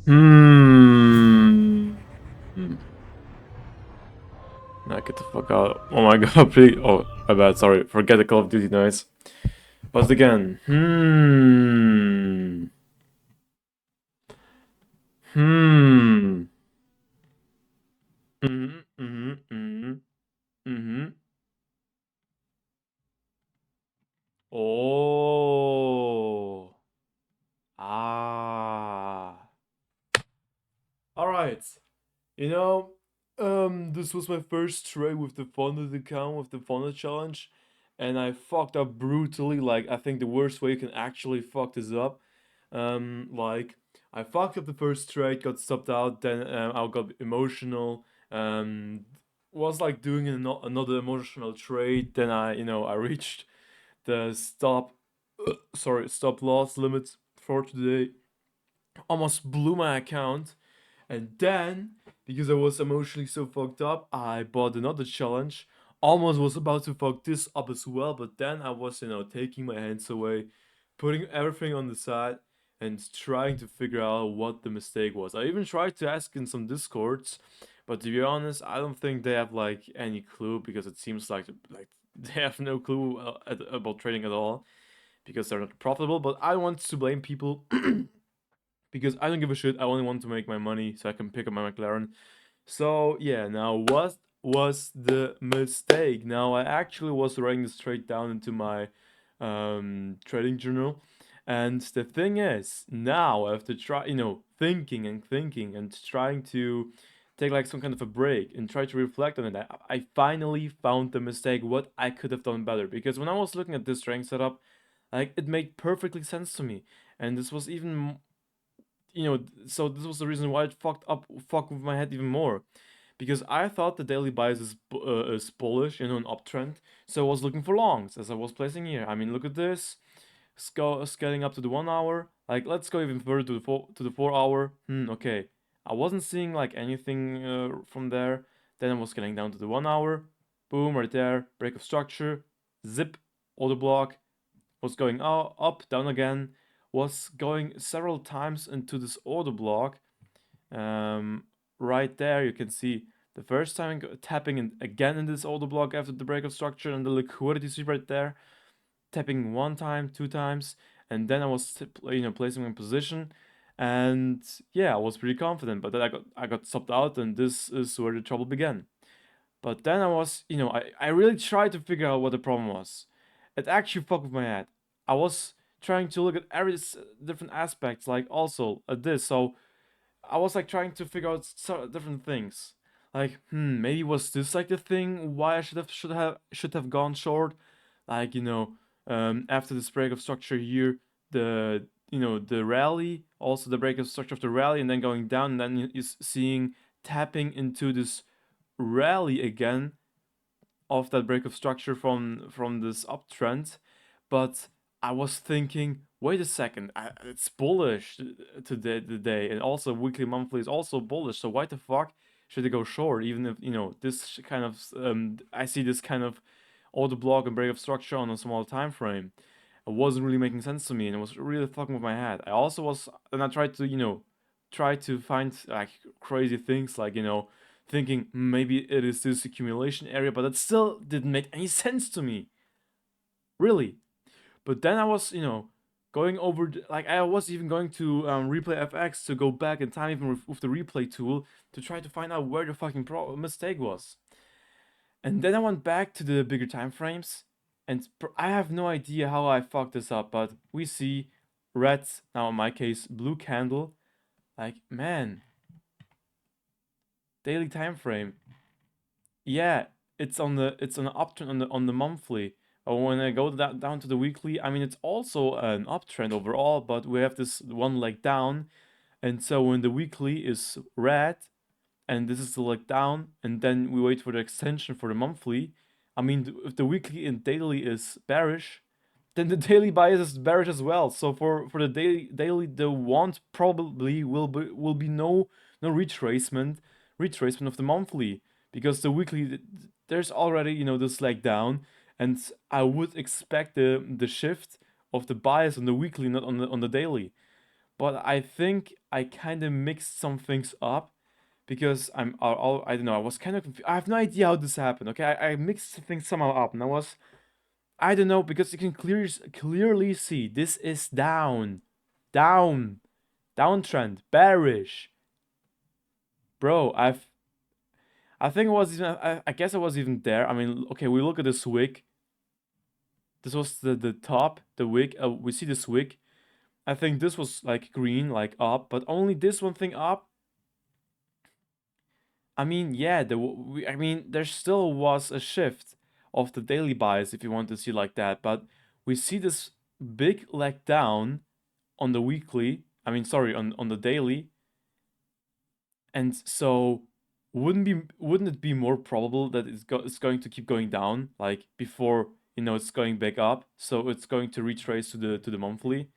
Hmm. Nah, get the fuck out. Oh my god, please. Oh, my bad, sorry. Forget the Call of Duty noise. Buzz again. Hmm. Hmm. Mm-hmm. Mm-hmm. Mm-hmm. Mm-hmm. Oh. Ah. Alright. You know, this was my first try with the funded account, with the funded challenge, and I fucked up brutally. Like, I think the worst way you can actually fuck this up. Like, I fucked up the first trade, got stopped out, then I got emotional. Was like doing another emotional trade. Then I reached the stop loss limit for today. Almost blew my account, and then, because I was emotionally so fucked up, I bought another challenge. Almost was about to fuck this up as well, but then I was, taking my hands away, putting everything on the side, and trying to figure out what the mistake was. I even tried to ask in some discords, but to be honest, I don't think they have like any clue, because it seems like they have no clue about trading at all, because they're not profitable. But I want to blame people because I don't give a shit. I only want to make my money so I can pick up my McLaren. So yeah, now what was the mistake? Now I actually was writing this straight down into my trading journal, and the thing is, now after thinking and thinking and trying to take like some kind of a break and try to reflect on it, I finally found the mistake. What I could have done better, because when I was looking at this trading setup, like it made perfectly sense to me, and this was even so this was the reason why it fucked with my head even more, because I thought the daily bias is bullish, an uptrend. So I was looking for longs as I was placing here. I mean, look at this, scaling up to the 1 hour. Like, let's go even further to the 4 hour. Okay, I wasn't seeing like anything from there. Then I was scaling down to the 1 hour. Boom, right there, break of structure, zip, order block, was going up, down again, was going several times into this order block. Um, right there, you can see the first time tapping in again in this order block after the break of structure and the liquidity sweep right there, tapping one time, two times, and then I was placing my position, and yeah, I was pretty confident. But then I got stopped out, and this is where the trouble began. But then I was, I really tried to figure out what the problem was. It actually fucked with my head. I was trying to look at every different aspects, like also at this. So I was like trying to figure out different things. Like, maybe was this like the thing why I should have gone short? Like, after this break of structure here, the rally, also the break of structure of the rally, and then going down, and then is seeing tapping into this rally again of that break of structure from this uptrend. But I was thinking, wait a second, it's bullish today, and also weekly monthly is also bullish. So why the fuck should it go short? Even if this kind of I see this kind of order block and break of structure on a small time frame. It wasn't really making sense to me, and it was really fucking with my head. I also was, and I tried to try to find like crazy things, like thinking maybe it is this accumulation area, but it still didn't make any sense to me, really. But then I was, going over, like, I was even going to replay FX to go back in time, even with the replay tool, to try to find out where the fucking mistake was. And then I went back to the bigger time frames, and I have no idea how I fucked this up, but we see red, now in my case, blue candle. Like, man, daily time frame. Yeah, it's on the uptrend on the monthly. But when I go down to the weekly, I mean it's also an uptrend overall, but we have this one leg down, and so when the weekly is red, and this is the leg down, and then we wait for the extension for the monthly. I mean, if the weekly and daily is bearish, then the daily bias is bearish as well. So for the daily, the want probably will be no retracement of the monthly, because the weekly, there's already this leg down, and I would expect the shift of the bias on the weekly, not on the daily. but I think I kind of mixed some things up because I don't know, I was kind of I have no idea how this happened. Okay, I mixed things somehow up, and I don't know, because you can clearly see this is down, downtrend, bearish, bro. I think it was even I guess I was even there. I mean, okay, we look at this wick. This was the top, the wick. We see this wick. I think this was like green, like up, but only this one thing up. I mean, yeah, I mean, there still was a shift of the daily bias if you want to see like that, but we see this big leg down on the weekly. I mean, sorry, on the daily, and so wouldn't it be more probable that it's going to keep going down like before it's going back up, so it's going to retrace to the monthly?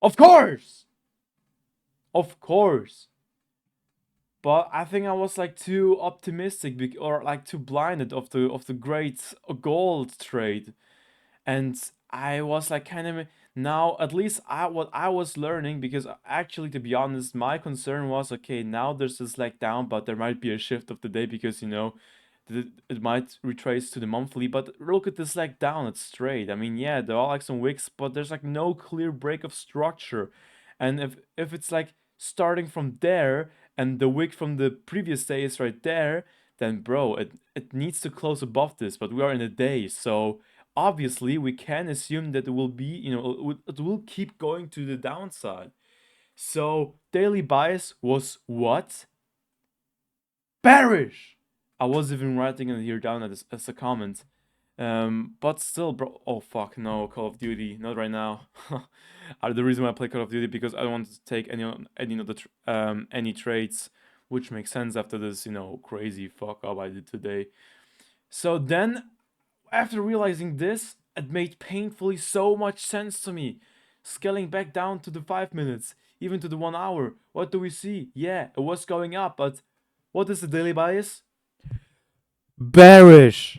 Of course, of course. But I think I was like too optimistic or like too blinded of the great gold trade, and I was like kind of now at least what I was learning, because actually, to be honest, my concern was, okay, now there's this leg down, but there might be a shift of the day because it might retrace to the monthly. But look at this leg down, it's straight. I mean, yeah, there are like some wicks, but there's like no clear break of structure. And if it's like starting from there and the wick from the previous day is right there, then bro, it needs to close above this. But we are in a day, so obviously we can assume that it will be, it will keep going to the downside. So daily bias was what? Bearish. I was even writing it here down as a comment. But still, bro. Oh fuck, no, Call of Duty, not right now. The reason why I play Call of Duty, because I don't want to take any trades, which makes sense after this crazy fuck up I did today. So then, after realizing this, it made painfully so much sense to me. Scaling back down to the 5 minutes, even to the 1 hour. What do we see? Yeah, it was going up, but what is the daily bias? Bearish.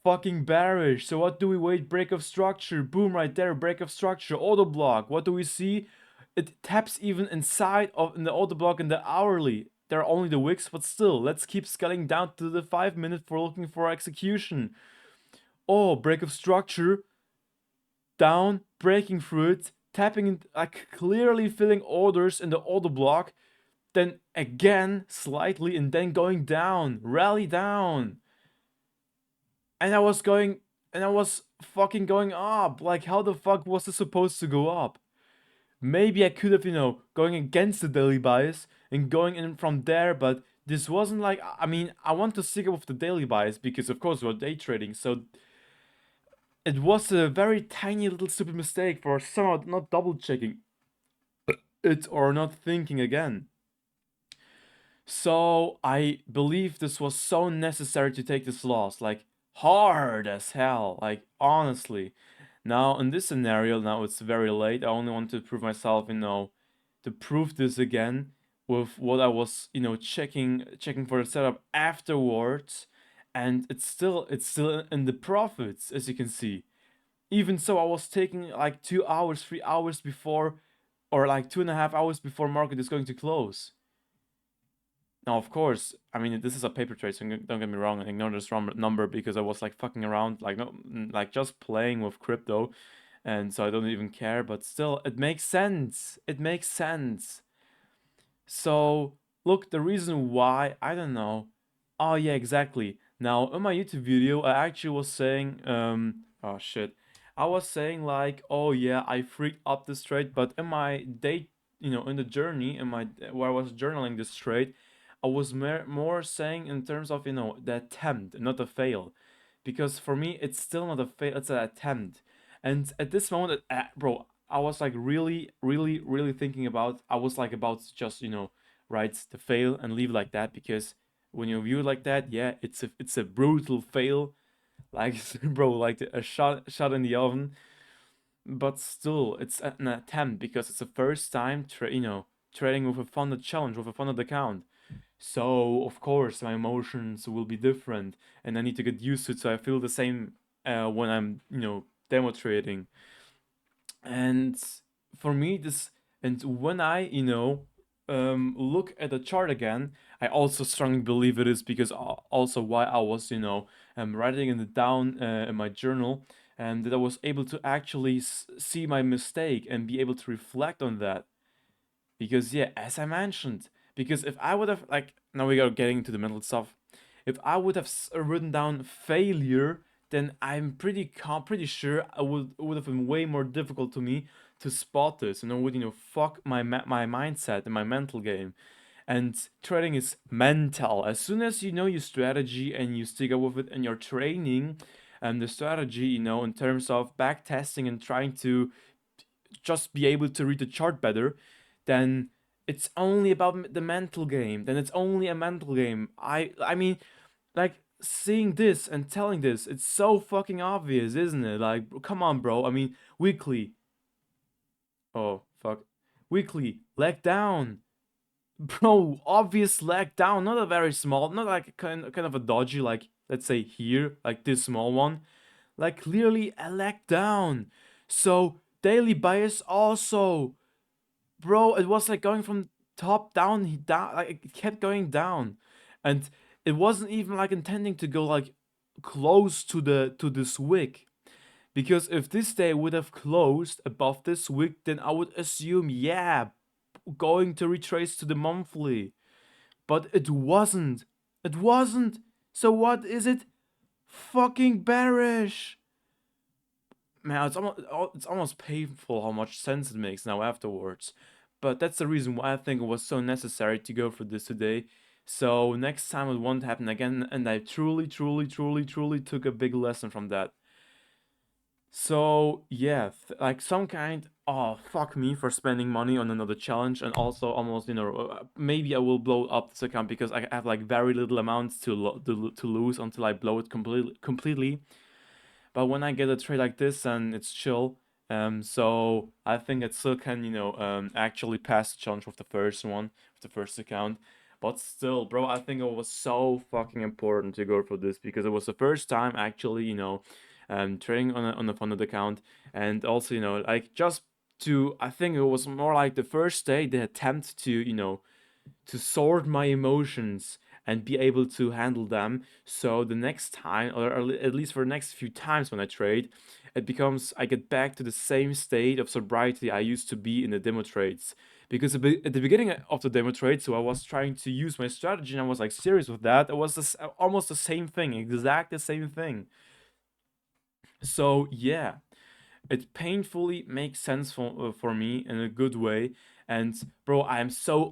Fucking bearish. So what do we wait? Break of structure. Boom, right there. Break of structure. Auto block. What do we see? It taps even inside of in the auto block in the hourly. There are only the wicks, but still, let's keep scaling down to the 5 minute for looking for execution. Oh, break of structure. Down, breaking through it, tapping in, like clearly filling orders in the auto block. Then again, slightly, and then going down. Rally down. And I was fucking going up. Like, how the fuck was this supposed to go up? Maybe I could have, going against the daily bias and going in from there, but this wasn't like, I mean, I want to stick with the daily bias because, of course, we're day trading. So it was a very tiny little stupid mistake for somehow not double checking it or not thinking again. So I believe this was so necessary to take this loss, like hard as hell, like honestly. Now in this scenario, now it's very late. I only want to prove myself, to prove this again with what I was, checking for the setup afterwards, and it's still in the profits, as you can see. Even so, I was taking like 2 hours, 3 hours before, or like 2.5 hours before market is going to close. Now, of course, I mean, this is a paper trade, so don't get me wrong, and ignore this number because I was like fucking around, like no, like just playing with crypto, and so I don't even care. But still, it makes sense. It makes sense. So, look, the reason why, I don't know. Oh, yeah, exactly. Now, in my YouTube video, I actually was saying, oh shit. I was saying like, oh yeah, I freaked up this trade, but in my day, in the journey, where I was journaling this trade, I was more saying in terms of, the attempt, not the fail. Because for me, it's still not a fail, it's an attempt. And at this moment, bro, I was like really, really, really thinking about. I was like about to just write the fail and leave like that, because when you view it like that, yeah, it's a brutal fail, like bro, like a shot in the oven. But still, it's an attempt because it's the first time trading with a funded challenge with a funded account. So of course my emotions will be different, and I need to get used to it so I feel the same when I'm demo trading. And for me, this and when I look at the chart again, I also strongly believe it is because also why I was writing it down in my journal, and that I was able to actually see my mistake and be able to reflect on that. Because yeah, as I mentioned, because if I would have like now we are getting into the mental stuff, if I would have written down failure, then I'm pretty sure I would it would have been way more difficult to me to spot this, would fuck my mindset and my mental game. And trading is mental. As soon as you know your strategy and you stick up with it and your training and the strategy, in terms of back testing and trying to just be able to read the chart better, then it's only about the mental game. Then it's only a mental game. I mean, like seeing this and telling this, it's so fucking obvious, isn't it? Like, come on, bro. I mean, weekly. Oh fuck, weekly leg down, bro. Obvious leg down. Not a very small, not like a kind of a dodgy, like let's say here, like this small one. Like clearly a leg down. So daily bias also, bro. It was like going from top down, down, like it kept going down, and it wasn't even like intending to go like close to this wick. Because if this day would have closed above this wick, then I would assume, yeah, going to retrace to the monthly. But it wasn't. It wasn't. So what is it? Fucking bearish. Man, it's almost painful how much sense it makes now afterwards. But that's the reason why I think it was so necessary to go for this today. So next time it won't happen again, and I truly, truly, truly, truly took a big lesson from that. So yeah, like some kind. Oh fuck me for spending money on another challenge, and also almost maybe I will blow up this account because I have like very little amounts to lose until I blow it completely. But when I get a trade like this, and it's chill. So I think it still can, actually pass the challenge with the first one, with the first account. But still, bro, I think it was so fucking important to go for this because it was the first time actually, trading on a funded account, and also, like just to, I think it was more like the first day, the attempt to, to sort my emotions and be able to handle them. So the next time, or at least for the next few times when I trade, it becomes I get back to the same state of sobriety I used to be in the demo trades. Because at the beginning of the demo trade, so I was trying to use my strategy and I was like serious with that. It was almost the same thing, exact the same thing. So yeah, it painfully makes sense for me in a good way. And I'm so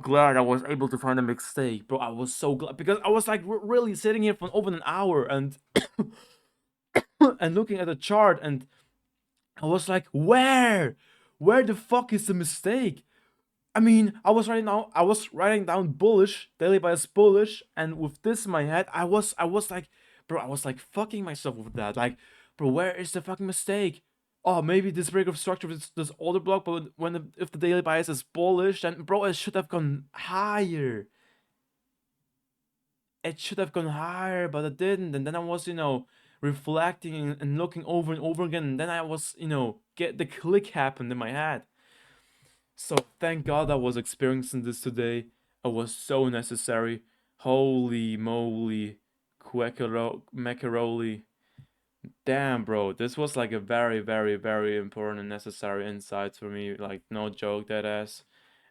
glad I was able to find a mistake, bro. I was so glad because I was like really sitting here for over an hour and and looking at the chart, and I was like, where the fuck is the mistake? I mean, I was writing down bullish, daily bias bullish, and with this in my head, I was like, bro, I was like fucking myself with that. Like, bro, where is the fucking mistake? Oh, maybe this break of structure is this order block, but if the daily bias is bullish, then bro, it should have gone higher. It should have gone higher, but it didn't. And then I was, reflecting and looking over and over again, and then I was, get the click happened in my head. So thank God I was experiencing this today. It was so necessary. Holy moly, macaroni. Damn, bro, this was like a very, very, very important and necessary insight for me. Like, no joke, that ass.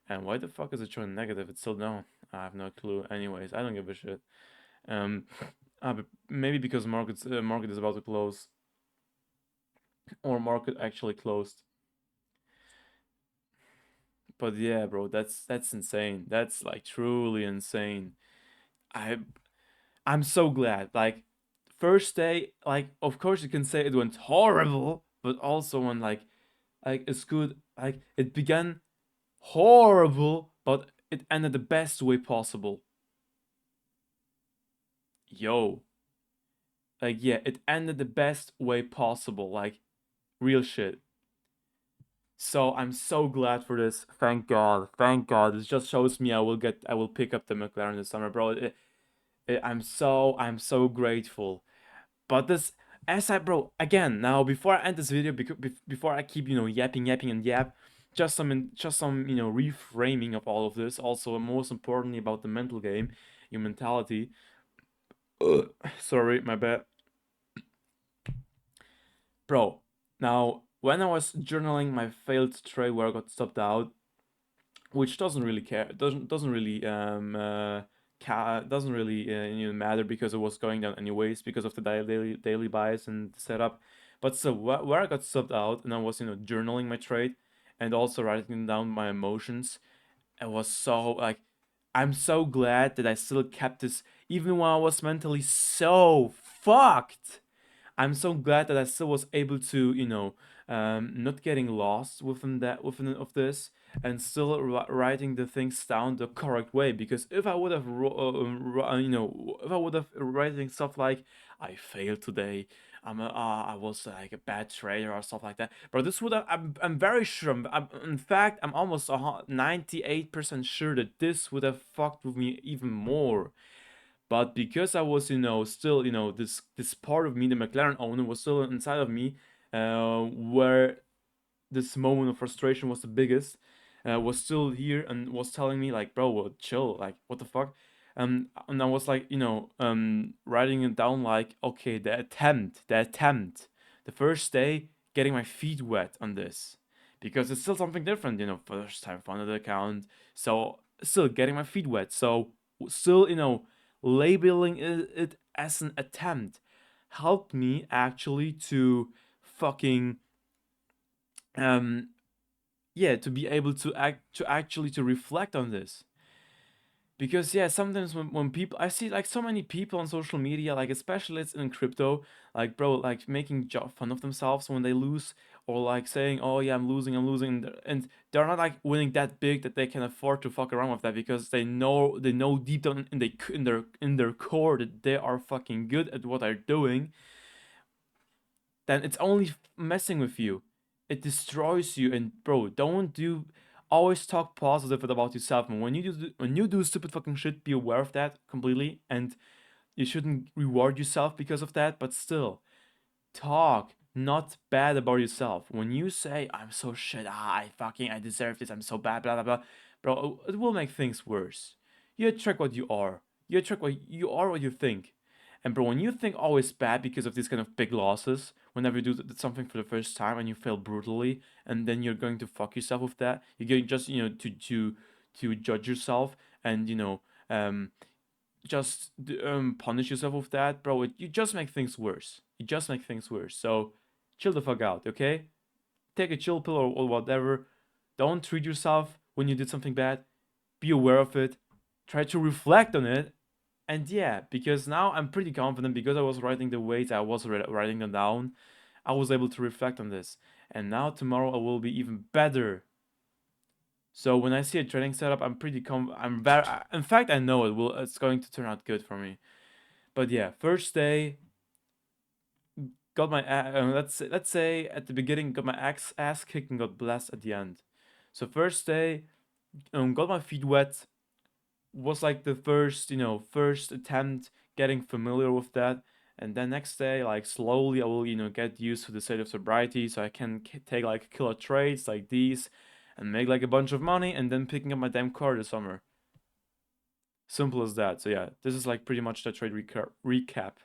And why the fuck is it showing negative? It's still down. I have no clue. Anyways, I don't give a shit. Um, but maybe because market is about to close, or market actually closed. But yeah, bro, that's insane. That's like truly insane. I I'm so glad. Like first day, like of course you can say it went horrible, but also when like it's good. Like it began horrible, but it ended the best way possible. Yo, like yeah, it ended the best way possible. Like real shit. So I'm so glad for this. Thank God. Thank God. It just shows me I will pick up the McLaren this summer, bro. I'm so grateful. But this as I bro again now before I end this video, before I keep yapping and yap, just some reframing of all of this. Also, most importantly about the mental game, your mentality. Sorry, my bad, bro. Now when I was journaling my failed trade where I got stopped out, which doesn't really care, doesn't really doesn't really matter because it was going down anyways because of the daily bias and setup. But so where I got subbed out and I was journaling my trade and also writing down my emotions, it was so like I'm so glad that I still kept this even when I was mentally so fucked. I'm so glad that I still was able to, not getting lost within of this, and still writing the things down the correct way. Because if I would have, if I would have writing stuff like "I failed today," I was like a bad trader or stuff like that. But this would have, I'm very sure. In fact, I'm almost 98% sure that this would have fucked with me even more. But because I was, still, this part of me, the McLaren owner, was still inside of me, where this moment of frustration was the biggest, was still here and was telling me like, bro, well, chill, like, what the fuck? And I was like, writing it down like, okay, the first day, getting my feet wet on this, because it's still something different, first time funded account, so still getting my feet wet, so still, labeling it as an attempt helped me actually to fucking um yeah, to be able to actually to reflect on this. Because yeah, sometimes when people, I see like so many people on social media, like especially it's in crypto, like bro, like making fun of themselves when they lose, or like saying, oh yeah, I'm losing, and they're not like winning that big that they can afford to fuck around with that, because they know deep down in their core that they are fucking good at what they're doing. Then it's only messing with you. It destroys you. And bro, don't do. Always talk positive about yourself. And when you do stupid fucking shit, be aware of that completely. And you shouldn't reward yourself because of that. But still, talk not bad about yourself. When you say I'm so shit, I deserve this, I'm so bad, blah blah blah, bro, it will make things worse. You attract what you are. You attract what you are, what you think. And bro, when you think always bad because of these kind of big losses, whenever you do something for the first time and you fail brutally, and then you're going to fuck yourself with that, you're going just to judge yourself and um just punish yourself with that, bro. You just make things worse. You just make things worse. So chill the fuck out, okay? Take a chill pill or whatever. Don't treat yourself when you did something bad. Be aware of it. Try to reflect on it. And yeah, because now I'm pretty confident because I was writing the weights, I was writing them down. I was able to reflect on this. And now tomorrow I will be even better. So when I see a training setup, I'm pretty I'm very. In fact, I know it will. It's going to turn out good for me. But yeah, first day got my let's say at the beginning got my ass kicked and got blessed at the end. So first day, got my feet wet. Was like the first attempt getting familiar with that. And then next day, like slowly, I will get used to the state of sobriety, so I can take like killer trades like these, and make like a bunch of money, and then picking up my damn car this summer. Simple as that. So yeah, this is like pretty much the trade recap.